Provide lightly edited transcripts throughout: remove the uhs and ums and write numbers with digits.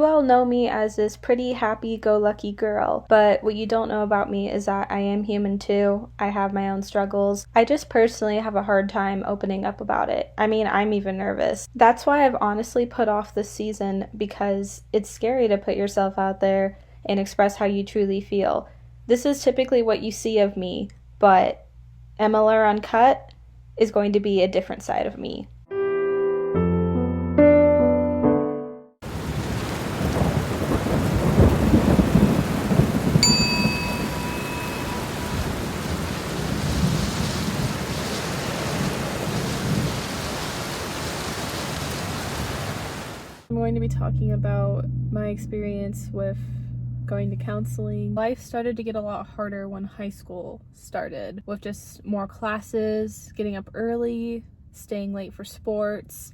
You all know me as this pretty happy-go-lucky girl, but what you don't know about me is that I am human too. I have my own struggles. I just personally have a hard time opening up about it. I mean, I'm even nervous. That's why I've honestly put off this season, because it's scary to put yourself out there and express how you truly feel. This is typically what you see of me, but MLR Uncut is going to be a different side of me. I'm going to be talking about my experience with going to counseling. Life started to get a lot harder when high school started, with just more classes, getting up early, staying late for sports,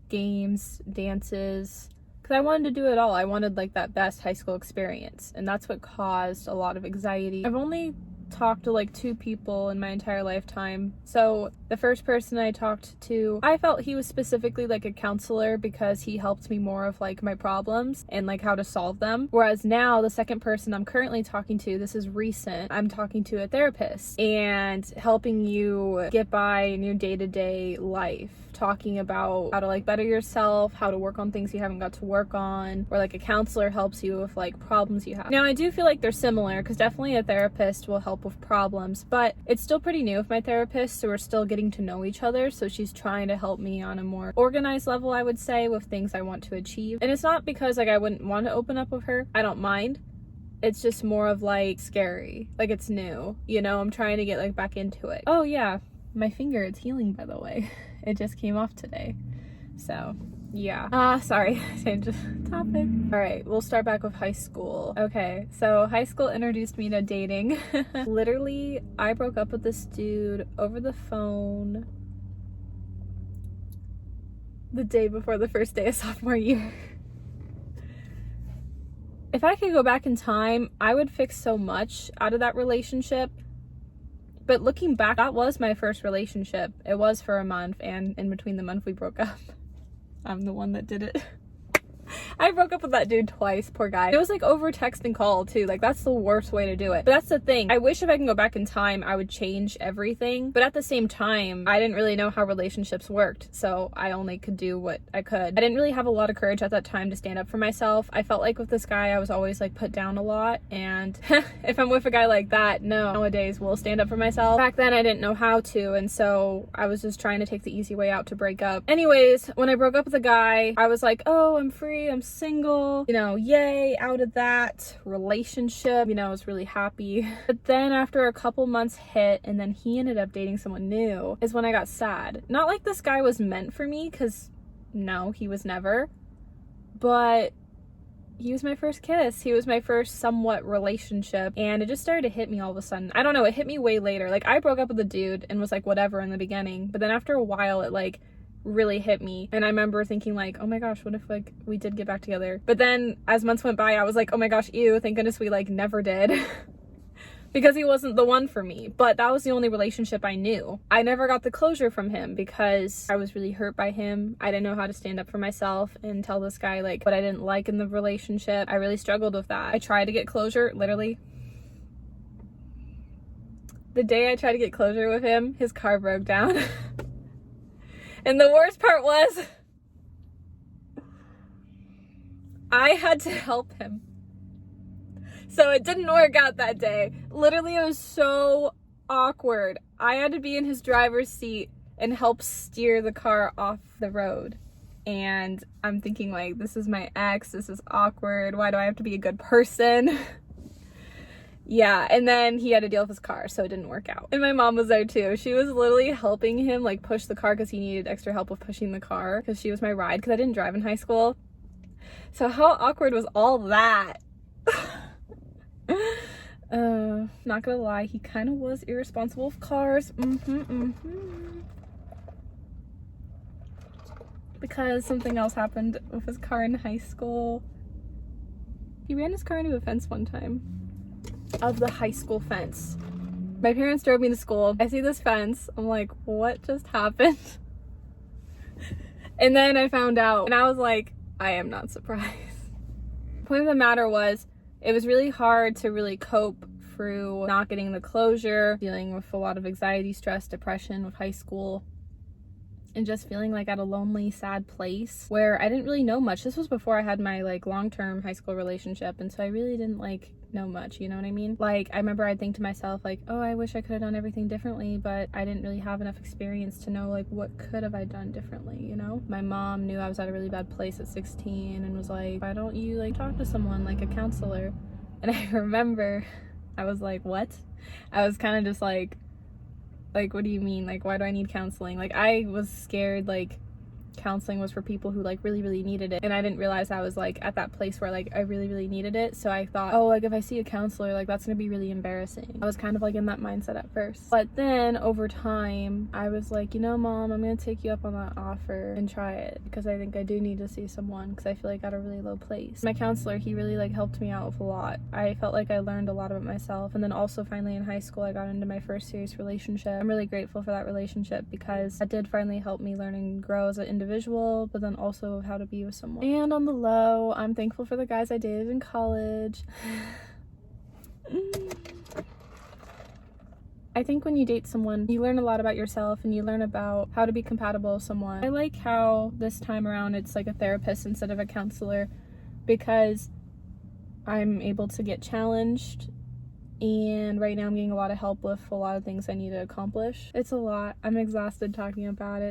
games, dances, because I wanted to do it all. I wanted like that best high school experience, and that's what caused a lot of anxiety. I've only talked to like 2 people in my entire lifetime. So the first person I talked to, I felt he was specifically like a counselor because he helped me more of like my problems and like how to solve them. Whereas now the second person I'm currently talking to, this is recent, I'm talking to a therapist and helping you get by in your day-to-day life, talking about how to like better yourself, how to work on things you haven't got to work on, or like a counselor helps you with like problems you have. Now I do feel like they're similar, because definitely a therapist will help with problems, but it's still pretty new with my therapist, so we're still getting to know each other. So she's trying to help me on a more organized level, I would say, with things I want to achieve. And it's not because like I wouldn't want to open up with her, I don't mind. It's just more of like scary, like it's new, you know. I'm trying to get like back into it. Oh yeah, my finger, it's healing, by the way. It just came off today, so yeah. Sorry, change of topic. All right, we'll start back with high school. Okay, so high school introduced me to dating. Literally, I broke up with this dude over the phone the day before the first day of sophomore year. If I could go back in time, I would fix so much out of that relationship. But looking back, that was my first relationship. It was for a month, and in between the month we broke up. I'm the one that did it. I broke up with that dude twice, poor guy. It was like over text and call too. Like that's the worst way to do it. But that's the thing. I wish if I can go back in time, I would change everything. But at the same time, I didn't really know how relationships worked. So I only could do what I could. I didn't really have a lot of courage at that time to stand up for myself. I felt like with this guy, I was always like put down a lot. And if I'm with a guy like that, no, nowadays will stand up for myself. Back then I didn't know how to. And so I was just trying to take the easy way out to break up. Anyways, when I broke up with a guy, I was like, oh, I'm free. I'm single, you know, yay, out of that relationship, you know, I was really happy. But then after a couple months hit and then he ended up dating someone new is when I got sad. Not like this guy was meant for me, because no, he was never, but he was my first kiss. He was my first somewhat relationship, and it just started to hit me all of a sudden. I don't know, it hit me way later. Like I broke up with a dude and was like whatever in the beginning, but then after a while it like really hit me, and I remember thinking like, oh my gosh, what if like we did get back together? But then as months went by, I was like, oh my gosh, ew, thank goodness we like never did. Because he wasn't the one for me. But that was the only relationship I knew. I never got the closure from him because I was really hurt by him. I didn't know how to stand up for myself and tell this guy like what I didn't like in the relationship. I really struggled with that. I tried to get closure, literally the day I tried to get closure with him, his car broke down. And the worst part was I had to help him. So it didn't work out that day. Literally, it was so awkward. I had to be in his driver's seat and help steer the car off the road. And I'm thinking like, this is my ex, this is awkward. Why do I have to be a good person? Yeah, and then he had to deal with his car, so it didn't work out. And my mom was there too. She was literally helping him like push the car because he needed extra help with pushing the car, because she was my ride, because I didn't drive in high school. So how awkward was all that? Not gonna lie, he kind of was irresponsible with cars. Because something else happened with his car in high school. He ran his car into a fence one time. Of the high school fence. My parents drove me to school. I see this fence. I'm like, what just happened? And then I found out, and I was like, I am not surprised. point of the matter was, it was really hard to really cope through not getting the closure, dealing with a lot of anxiety, stress, depression with high school, and just feeling like at a lonely, sad place where I didn't really know much. This was before I had my like long-term high school relationship, and so I really didn't like know much, you know what I mean? Like, I remember I'd think to myself like, oh, I wish I could have done everything differently, but I didn't really have enough experience to know like what could have I done differently, you know? My mom knew I was at a really bad place at 16 and was like, why don't you like talk to someone, like a counselor? And I remember I was like, what? I was kind of just like, what do you mean? Like, why do I need counseling? Like, I was scared, like, counseling was for people who, like, really, really needed it. And I didn't realize I was, like, at that place where, like, I really, really needed it. So I thought, oh, like, if I see a counselor, like, that's gonna be really embarrassing. I was kind of, like, in that mindset at first. But then, over time, I was like, you know, Mom, I'm gonna take you up on that offer and try it. Because I think I do need to see someone. Because I feel like at a really low place. My counselor, he really, like, helped me out with a lot. I felt like I learned a lot about myself. And then also, finally, in high school, I got into my first serious relationship. I'm really grateful for that relationship because that did finally help me learn and grow as an individual, but then also how to be with someone. And on the low, I'm thankful for the guys I dated in college. I think when you date someone, you learn a lot about yourself and you learn about how to be compatible with someone. I like how this time around it's like a therapist instead of a counselor because I'm able to get challenged, and right now I'm getting a lot of help with a lot of things I need to accomplish. It's a lot. I'm exhausted talking about it.